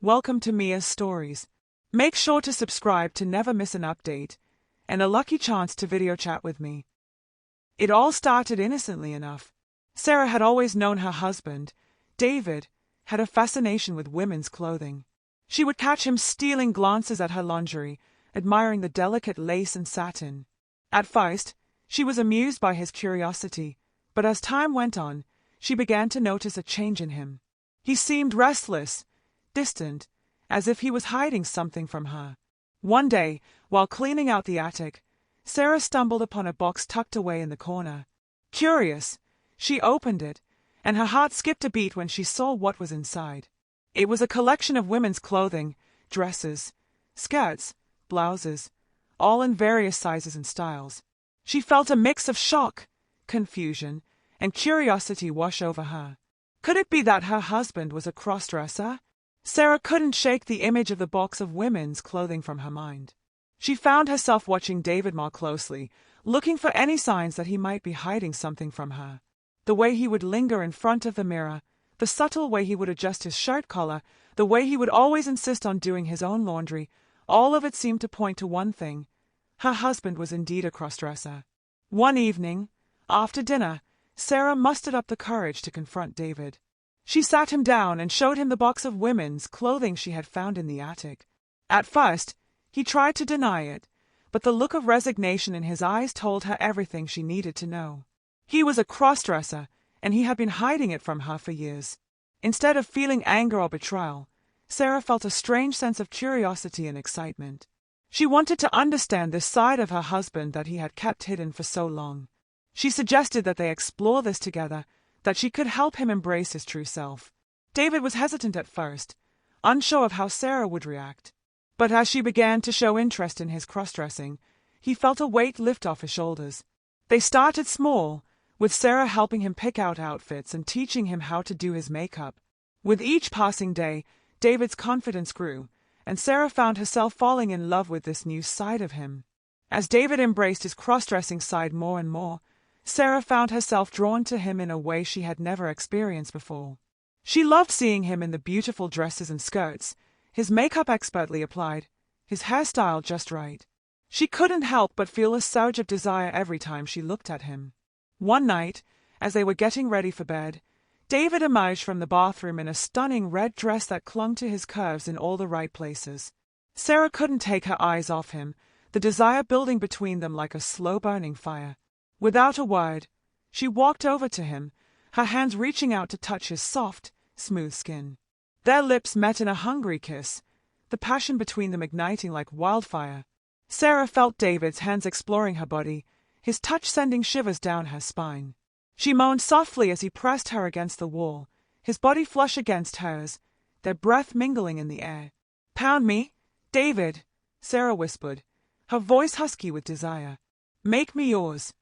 Welcome to Mia's Stories. Make sure to subscribe to never miss an update, and a lucky chance to video chat with me. It all started innocently enough. Sarah had always known her husband, David, had a fascination with women's clothing. She would catch him stealing glances at her lingerie, admiring the delicate lace and satin. At first, she was amused by his curiosity, but as time went on, she began to notice a change in him. He seemed restless, distant, as if he was hiding something from her. One day, while cleaning out the attic, Sarah stumbled upon a box tucked away in the corner. Curious, she opened it, and her heart skipped a beat when she saw what was inside. It was a collection of women's clothing, dresses, skirts, blouses, all in various sizes and styles. She felt a mix of shock, confusion, and curiosity wash over her. Could it be that her husband was a crossdresser? Sarah couldn't shake the image of the box of women's clothing from her mind. She found herself watching David more closely, looking for any signs that he might be hiding something from her. The way he would linger in front of the mirror, the subtle way he would adjust his shirt collar, the way he would always insist on doing his own laundry, all of it seemed to point to one thing: her husband was indeed a crossdresser. One evening, after dinner, Sarah mustered up the courage to confront David. She sat him down and showed him the box of women's clothing she had found in the attic. At first, he tried to deny it, but the look of resignation in his eyes told her everything she needed to know. He was a crossdresser, and he had been hiding it from her for years. Instead of feeling anger or betrayal, Sarah felt a strange sense of curiosity and excitement. She wanted to understand this side of her husband that he had kept hidden for so long. She suggested that they explore this together, that she could help him embrace his true self. David was hesitant at first, unsure of how Sarah would react. But as she began to show interest in his crossdressing, he felt a weight lift off his shoulders. They started small, with Sarah helping him pick out outfits and teaching him how to do his makeup. With each passing day, David's confidence grew, and Sarah found herself falling in love with this new side of him. As David embraced his crossdressing side more and more, Sarah found herself drawn to him in a way she had never experienced before. She loved seeing him in the beautiful dresses and skirts, his makeup expertly applied, his hairstyle just right. She couldn't help but feel a surge of desire every time she looked at him. One night, as they were getting ready for bed, David emerged from the bathroom in a stunning red dress that clung to his curves in all the right places. Sarah couldn't take her eyes off him, the desire building between them like a slow-burning fire. Without a word, she walked over to him, her hands reaching out to touch his soft, smooth skin. Their lips met in a hungry kiss, the passion between them igniting like wildfire. Sarah felt David's hands exploring her body, his touch sending shivers down her spine. She moaned softly as he pressed her against the wall, his body flush against hers, their breath mingling in the air. "Pound me, David," Sarah whispered, her voice husky with desire. "Make me yours."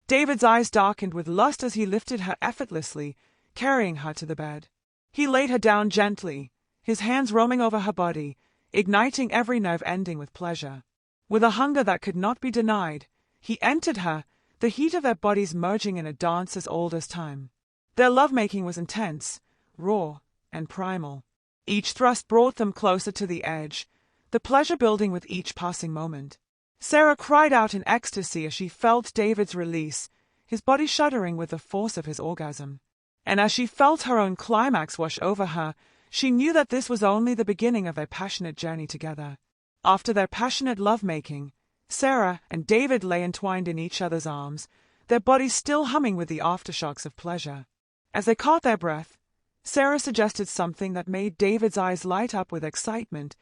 David's eyes darkened with lust as he lifted her effortlessly, carrying her to the bed. He laid her down gently, his hands roaming over her body, igniting every nerve ending with pleasure. With a hunger that could not be denied, he entered her, the heat of their bodies merging in a dance as old as time. Their lovemaking was intense, raw, and primal. Each thrust brought them closer to the edge, the pleasure building with each passing moment. Sarah cried out in ecstasy as she felt David's release, his body shuddering with the force of his orgasm. And as she felt her own climax wash over her, she knew that this was only the beginning of their passionate journey together. After their passionate lovemaking, Sarah and David lay entwined in each other's arms, their bodies still humming with the aftershocks of pleasure. As they caught their breath, Sarah suggested something that made David's eyes light up with excitement: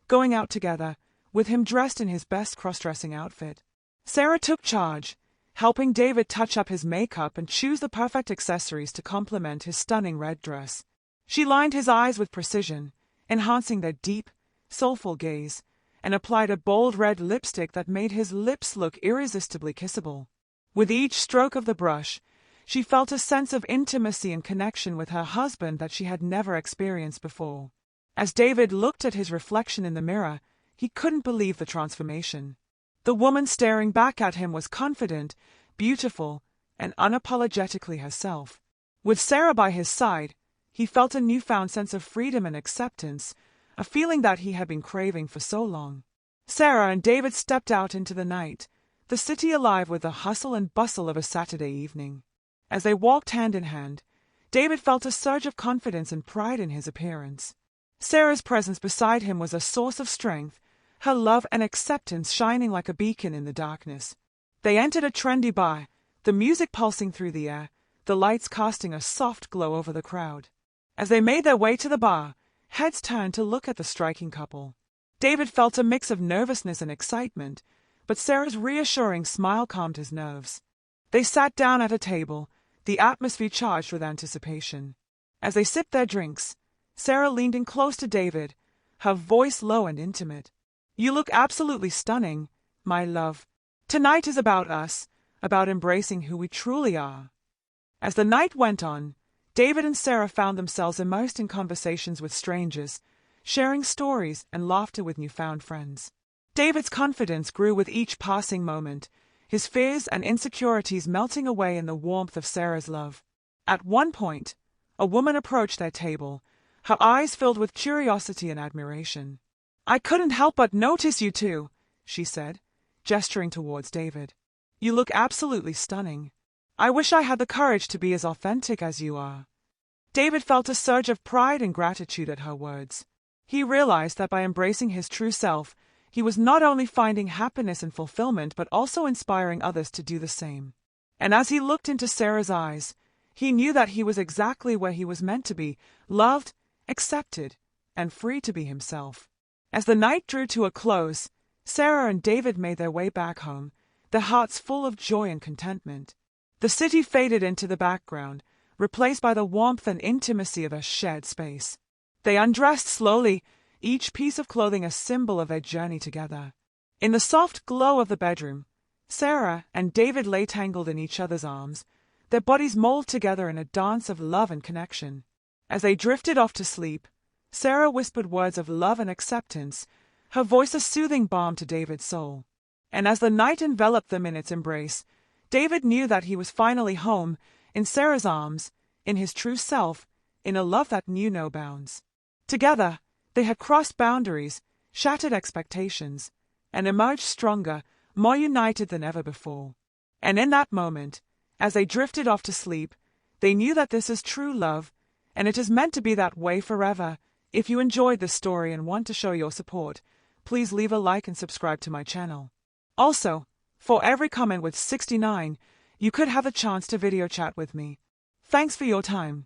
going out together, with him dressed in his best cross-dressing outfit. Sarah took charge, helping David touch up his makeup and choose the perfect accessories to complement his stunning red dress. She lined his eyes with precision, enhancing their deep, soulful gaze, and applied a bold red lipstick that made his lips look irresistibly kissable. With each stroke of the brush, she felt a sense of intimacy and connection with her husband that she had never experienced before. As David looked at his reflection in the mirror, he couldn't believe the transformation. The woman staring back at him was confident, beautiful, and unapologetically herself. With Sarah by his side, he felt a newfound sense of freedom and acceptance, a feeling that he had been craving for so long. Sarah and David stepped out into the night, the city alive with the hustle and bustle of a Saturday evening. As they walked hand in hand, David felt a surge of confidence and pride in his appearance. Sarah's presence beside him was a source of strength, her love and acceptance shining like a beacon in the darkness. They entered a trendy bar, the music pulsing through the air, the lights casting a soft glow over the crowd. As they made their way to the bar, heads turned to look at the striking couple. David felt a mix of nervousness and excitement, but Sarah's reassuring smile calmed his nerves. They sat down at a table, the atmosphere charged with anticipation. As they sipped their drinks, Sarah leaned in close to David, her voice low and intimate. "You look absolutely stunning, my love. Tonight is about us, about embracing who we truly are." As the night went on, David and Sarah found themselves immersed in conversations with strangers, sharing stories and laughter with newfound friends. David's confidence grew with each passing moment, his fears and insecurities melting away in the warmth of Sarah's love. At one point, a woman approached their table, her eyes filled with curiosity and admiration. "I couldn't help but notice you two," she said, gesturing towards David. "You look absolutely stunning. I wish I had the courage to be as authentic as you are." David felt a surge of pride and gratitude at her words. He realized that by embracing his true self, he was not only finding happiness and fulfillment but also inspiring others to do the same. And as he looked into Sarah's eyes, he knew that he was exactly where he was meant to be, loved, accepted, and free to be himself. As the night drew to a close, Sarah and David made their way back home, their hearts full of joy and contentment. The city faded into the background, replaced by the warmth and intimacy of a shared space. They undressed slowly, each piece of clothing a symbol of their journey together. In the soft glow of the bedroom, Sarah and David lay tangled in each other's arms, their bodies molded together in a dance of love and connection. As they drifted off to sleep, Sarah whispered words of love and acceptance, her voice a soothing balm to David's soul. And as the night enveloped them in its embrace, David knew that he was finally home, in Sarah's arms, in his true self, in a love that knew no bounds. Together, they had crossed boundaries, shattered expectations, and emerged stronger, more united than ever before. And in that moment, as they drifted off to sleep, they knew that this is true love, and it is meant to be that way forever. If you enjoyed this story and want to show your support, please leave a like and subscribe to my channel. Also, for every comment with 69, you could have a chance to video chat with me. Thanks for your time.